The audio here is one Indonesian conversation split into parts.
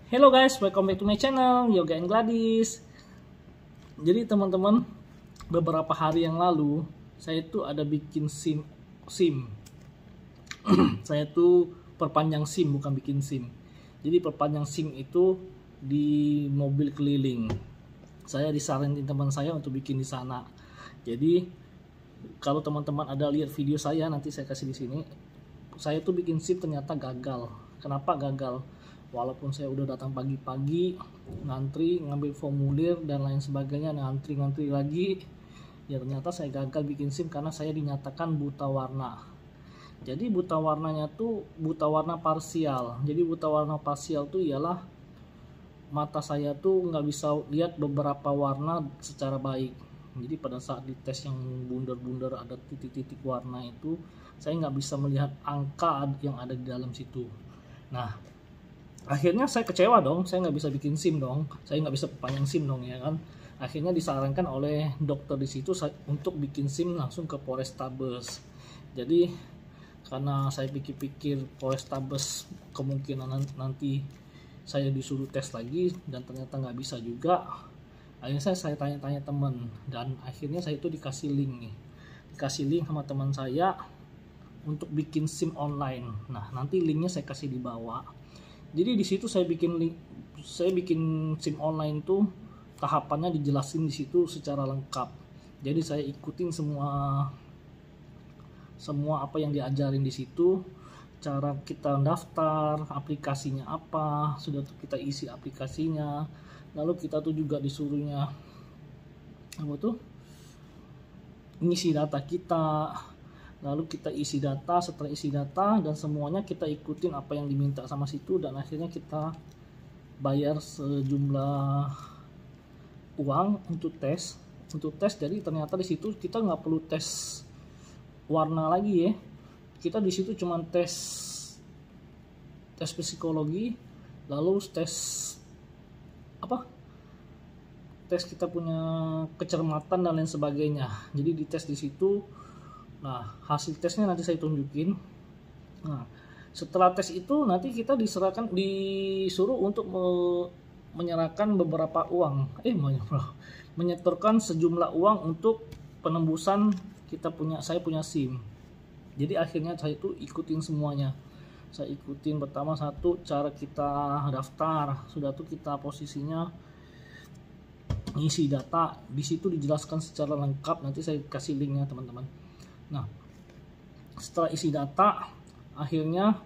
Hello guys, welcome back to my channel Yoga and Gladys. Jadi teman-teman, beberapa hari yang lalu saya tuh ada bikin SIM. Saya tuh perpanjang SIM, bukan bikin SIM. Jadi perpanjang SIM itu di mobil keliling. Saya disaranin teman saya untuk bikin di sana. Jadi kalau teman-teman ada lihat video saya, nanti saya kasih di sini. Saya tuh bikin SIM ternyata gagal. Kenapa gagal? Walaupun saya udah datang pagi-pagi, ngantri, ngambil formulir dan lain sebagainya, ngantri lagi, ya ternyata saya gagal bikin SIM karena saya dinyatakan buta warna. Jadi buta warnanya tuh buta warna parsial. Jadi buta warna parsial tuh ialah mata saya tuh nggak bisa lihat beberapa warna secara baik. Jadi pada saat di tes yang bundar-bundar ada titik-titik warna itu, saya nggak bisa melihat angka yang ada di dalam situ. Nah, akhirnya saya kecewa dong, saya nggak bisa bikin SIM dong, saya nggak bisa perpanjang SIM dong ya kan. Akhirnya disarankan oleh dokter di situ untuk bikin SIM langsung ke Polrestabes. Jadi karena saya pikir-pikir Polrestabes kemungkinan nanti saya disuruh tes lagi dan ternyata nggak bisa juga. Akhirnya saya tanya-tanya teman dan akhirnya saya itu dikasih link nih, dikasih link sama teman saya untuk bikin SIM online. Nah nanti linknya saya kasih di bawah. Jadi di situ saya bikin SIM online tuh tahapannya dijelasin di situ secara lengkap. Jadi saya ikutin semua apa yang diajarin di situ. Cara kita daftar, aplikasinya apa, sudah tuh kita isi aplikasinya. Lalu kita tuh juga disuruhnya apa tuh? Ngisi data kita. Lalu kita isi data, setelah isi data dan semuanya kita ikutin apa yang diminta sama situ dan akhirnya kita bayar sejumlah uang untuk tes. Jadi ternyata di situ kita nggak perlu tes warna lagi ya. Kita di situ cuma tes psikologi, lalu tes tes kita punya kecermatan dan lain sebagainya. Jadi dites di situ. Nah, hasil tesnya nanti saya tunjukin. Nah, setelah tes itu nanti kita disuruh untuk menyerahkan beberapa uang. Menyetorkan sejumlah uang untuk penembusan saya punya SIM. Jadi akhirnya saya itu ikutin semuanya. Saya ikutin pertama satu cara kita daftar. Sudah tuh kita posisinya ngisi data. Di situ dijelaskan secara lengkap. Nanti saya kasih linknya teman-teman. Nah, setelah isi data, akhirnya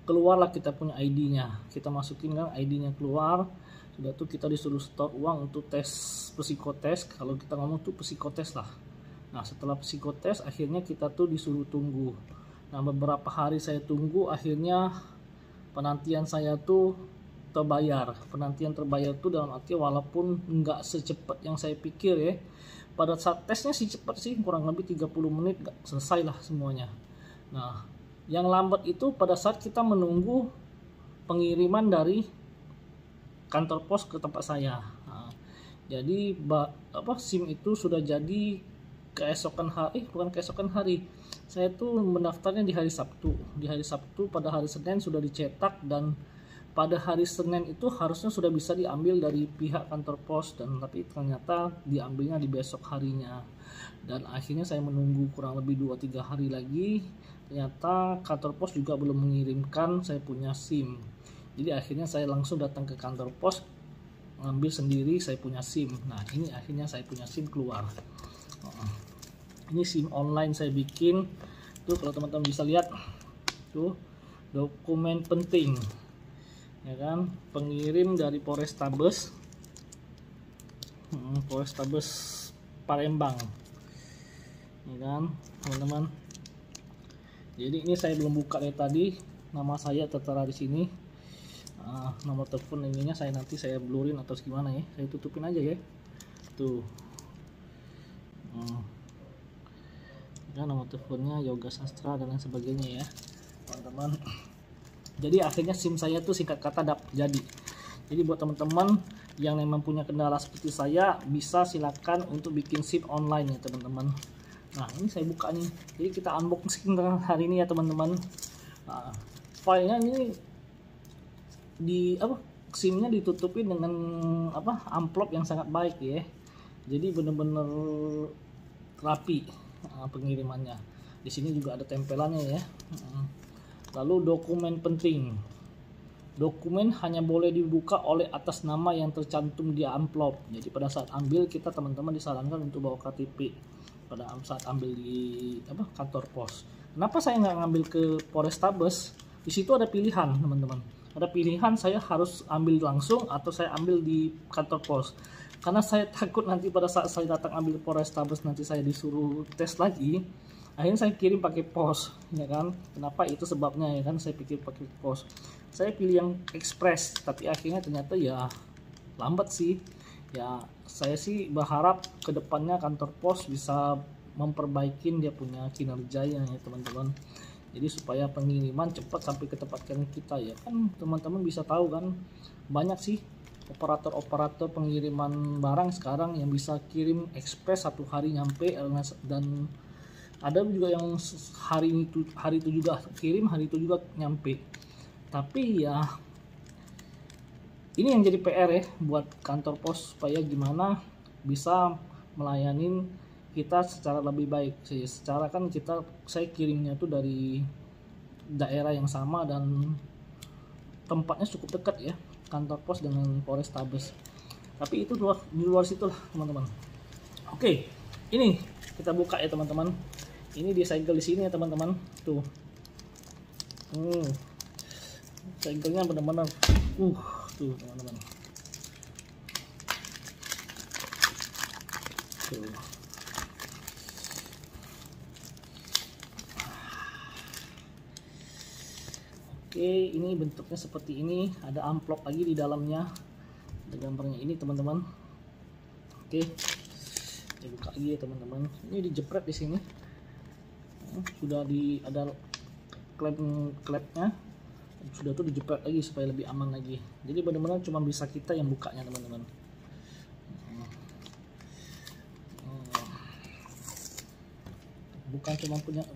keluarlah kita punya ID-nya. Kita masukin kan ID-nya keluar. Sudah tuh kita disuruh store uang untuk tes psikotes. Kalau kita ngomong tuh psikotes lah. Nah, setelah psikotes, akhirnya kita tuh disuruh tunggu. Nah, beberapa hari saya tunggu, akhirnya penantian saya tuh terbayar. Penantian terbayar tuh dalam arti walaupun nggak secepat yang saya pikir ya. Pada saat tesnya sih cepat sih, kurang lebih 30 menit selesai lah semuanya. Nah, yang lambat itu pada saat kita menunggu pengiriman dari kantor pos ke tempat saya. Nah, jadi SIM itu sudah jadi keesokan hari. Saya tuh mendaftarnya di hari Sabtu. Di hari Sabtu pada hari Senin sudah dicetak dan pada hari Senin itu harusnya sudah bisa diambil dari pihak kantor pos tapi ternyata diambilnya di besok harinya. Dan akhirnya saya menunggu kurang lebih 2-3 hari lagi. Ternyata kantor pos juga belum mengirimkan saya punya SIM. Jadi akhirnya saya langsung datang ke kantor pos ngambil sendiri saya punya SIM. Nah, ini akhirnya saya punya SIM keluar. Ini SIM online saya bikin. Tuh kalau teman-teman bisa lihat. Tuh dokumen penting. Ya kan, pengirim dari Polrestabes Palembang, ya kan teman-teman. Jadi ini saya belum buka dari tadi, nama saya tertera di sini. Nomor telepon ininya nanti saya blurin atau gimana ya, saya tutupin aja ya. Tuh ya, nomor teleponnya Yoga Sastra dan lain sebagainya ya teman-teman. Jadi akhirnya SIM saya tuh singkat kata jadi. Jadi buat teman-teman yang memang punya kendala seperti saya, bisa silakan untuk bikin SIM online ya teman-teman. Nah, ini saya buka nih. Jadi kita unboxing hari ini ya teman-teman. Nah, filenya ini SIM-nya ditutupin dengan amplop yang sangat baik ya. Jadi bener-bener rapi pengirimannya. Di sini juga ada tempelannya ya. Lalu dokumen penting. Dokumen hanya boleh dibuka oleh atas nama yang tercantum di amplop. Jadi pada saat ambil, kita teman-teman disarankan untuk bawa KTP pada saat ambil di kantor pos. Kenapa saya nggak ngambil ke Polrestabes? Di situ ada pilihan teman-teman. Ada pilihan saya harus ambil langsung atau saya ambil di kantor pos. Karena saya takut nanti pada saat saya datang ambil Polrestabes nanti saya disuruh tes lagi. Akhirnya saya kirim pakai pos, ya kan? Kenapa? Itu sebabnya ya kan, saya pikir pakai pos. Saya pilih yang ekspres, tapi akhirnya ternyata ya lambat sih. Ya saya sih berharap kedepannya kantor pos bisa memperbaikin dia punya kinerjanya ya teman-teman. Jadi supaya pengiriman cepat sampai ke tempat kita ya kan, teman-teman bisa tahu kan, banyak sih operator-operator pengiriman barang sekarang yang bisa kirim ekspres 1 hari nyampe, dan ada juga yang hari itu juga kirim, hari itu juga nyampe. Tapi ya ini yang jadi PR ya buat kantor pos, supaya gimana bisa melayanin kita secara lebih baik. Secara kan saya kirimnya tuh dari daerah yang sama dan tempatnya cukup dekat ya, kantor pos dengan Polrestabes. Tapi itu di luar situ lah teman-teman. Oke, ini kita buka ya teman-teman. Ini disegel di sini ya teman-teman. Tuh. Segelnya benar-benar tuh teman-teman. Tuh. Oke, ini bentuknya seperti ini. Ada amplop lagi di dalamnya. Ada gambarnya ini teman-teman. Oke. Kita buka lagi ya teman-teman. Ini dijepret di sini. Sudah ada klepnya, sudah tuh dijepret lagi supaya lebih aman lagi. Jadi benar-benar cuma bisa kita yang bukanya teman-teman.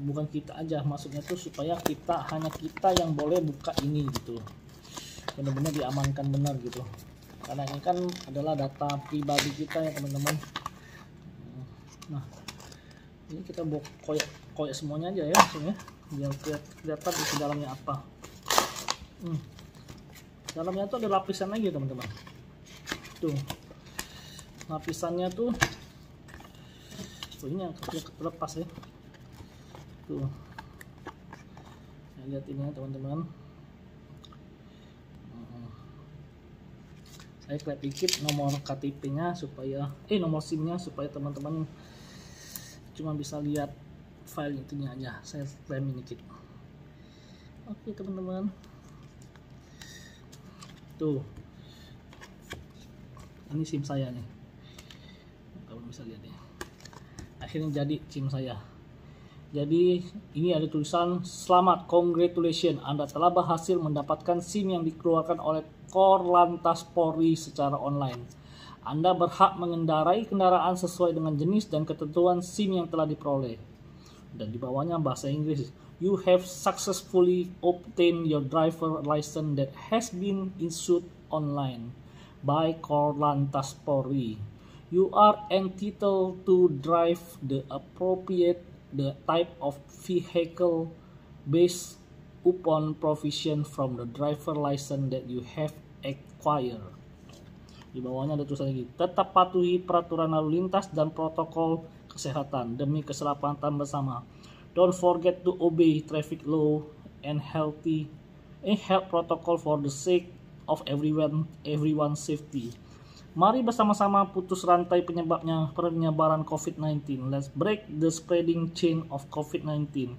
Bukan kita aja, maksudnya tuh supaya hanya kita yang boleh buka ini gitu. Benar-benar diamankan benar gitu. Karena ini kan adalah data pribadi kita ya teman-teman. Nah, ini kita koyak semuanya aja ya langsung ya, biar kelihatan di dalamnya apa. Dalamnya tuh ada lapisan lagi teman-teman. Tuh lapisannya tuh, ini yang terlepas ya. Tuh, lihat ini ya teman-teman. Saya klip dikit nomor KTP-nya supaya nomor SIM-nya supaya teman-teman cuma bisa lihat file itunya aja. Saya klaim dikit. Oke teman-teman. Tuh. Ini SIM saya nih. Kalau bisa lihat ya. Akhirnya jadi SIM saya. Jadi ini ada tulisan, "Selamat, congratulations, Anda telah berhasil mendapatkan SIM yang dikeluarkan oleh Korlantas Polri secara online. Anda berhak mengendarai kendaraan sesuai dengan jenis dan ketentuan SIM yang telah diperoleh." Dan di bawahnya bahasa Inggris, "You have successfully obtained your driver license that has been issued online by Korlantas Polri. You are entitled to drive the type of vehicle based upon provision from the driver license that you have acquired." Di bawahnya ada tulisan lagi, "Tetap patuhi peraturan lalu lintas dan protokol kesehatan demi keselamatan bersama. Don't forget to obey traffic law and health protocol for the sake of everyone's safety. Mari bersama-sama putus rantai penyebaran COVID-19. Let's break the spreading chain of COVID-19.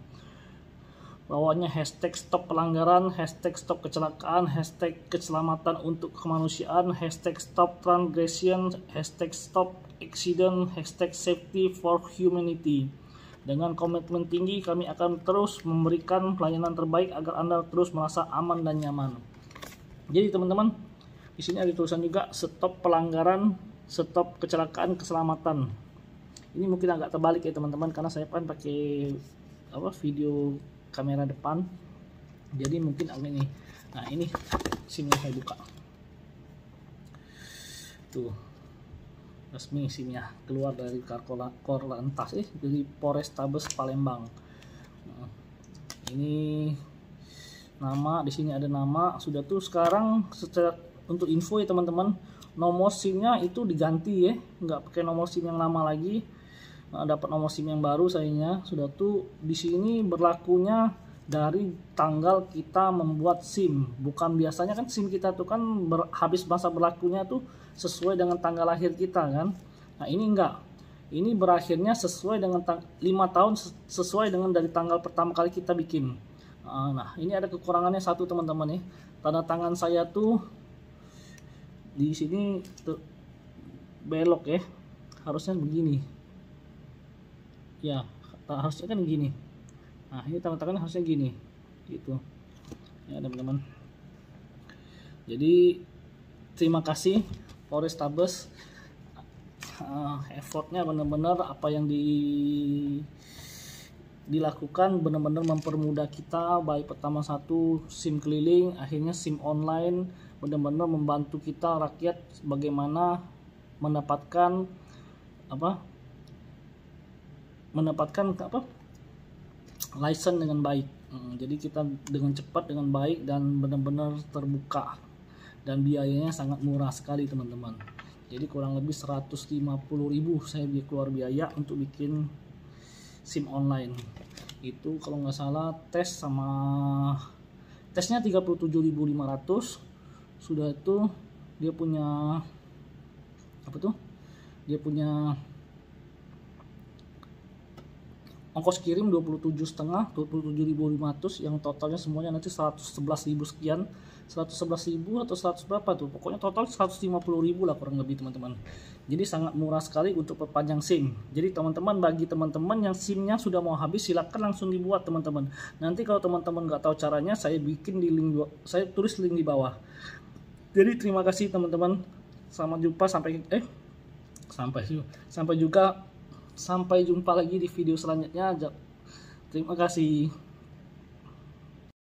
Bawahnya hashtag stop pelanggaran, hashtag stop kecelakaan, hashtag keselamatan untuk kemanusiaan, hashtag stop transgression, hashtag stop accident, hashtag safety for humanity. Dengan komitmen tinggi, kami akan terus memberikan pelayanan terbaik agar Anda terus merasa aman dan nyaman." Jadi teman-teman, di sini ada tulisan juga stop pelanggaran, stop kecelakaan, keselamatan. Ini mungkin agak terbalik ya teman-teman, karena saya kan pakai video kamera depan. Jadi mungkin agak ini. Nah, ini SIM yang saya buka. Tuh resmi SIM-nya keluar dari Korlantas dari Polrestabes Palembang. Nah, ini nama, di sini ada nama sudah tuh. Sekarang secara untuk info ya teman-teman, nomor SIM-nya itu diganti ya, nggak pakai nomor SIM yang lama lagi. Nah, dapat nomor SIM yang baru sayanya. Sudah tuh di sini berlakunya dari tanggal kita membuat SIM, bukan biasanya kan SIM kita tuh kan habis masa berlakunya tuh sesuai dengan tanggal lahir kita kan. Nah ini enggak, ini berakhirnya sesuai dengan 5 tahun sesuai dengan dari tanggal pertama kali kita bikin. Nah ini ada kekurangannya satu teman-teman nih, tanda tangan saya tuh di sini tuh belok ya, harusnya begini ya, harusnya kan gini. Nah ini tanda tangan harusnya gini gitu ya teman-teman. Jadi terima kasih Polrestabes, effortnya benar-benar apa yang dilakukan benar-benar mempermudah kita, baik pertama satu SIM keliling, akhirnya SIM online, benar-benar membantu kita rakyat bagaimana mendapatkan license dengan baik. Jadi kita dengan cepat, dengan baik, dan benar-benar terbuka, dan biayanya sangat murah sekali teman-teman. Jadi kurang lebih 150.000 saya keluar biaya untuk bikin SIM online. Itu kalau nggak salah tesnya 37.500. Sudah itu dia punya ongkos kirim 27,5, 27.500, yang totalnya semuanya nanti 111.000 sekian, 111.000 atau 100 berapa tuh, pokoknya total 150.000 lah kurang lebih teman-teman. Jadi sangat murah sekali untuk perpanjang SIM. Jadi teman-teman, bagi teman-teman yang SIM-nya sudah mau habis, silakan langsung dibuat teman-teman. Nanti kalau teman-teman nggak tahu caranya, saya bikin di link, saya tulis link di bawah. Jadi terima kasih teman-teman, sampai jumpa, sampai jumpa lagi di video selanjutnya. Terima kasih.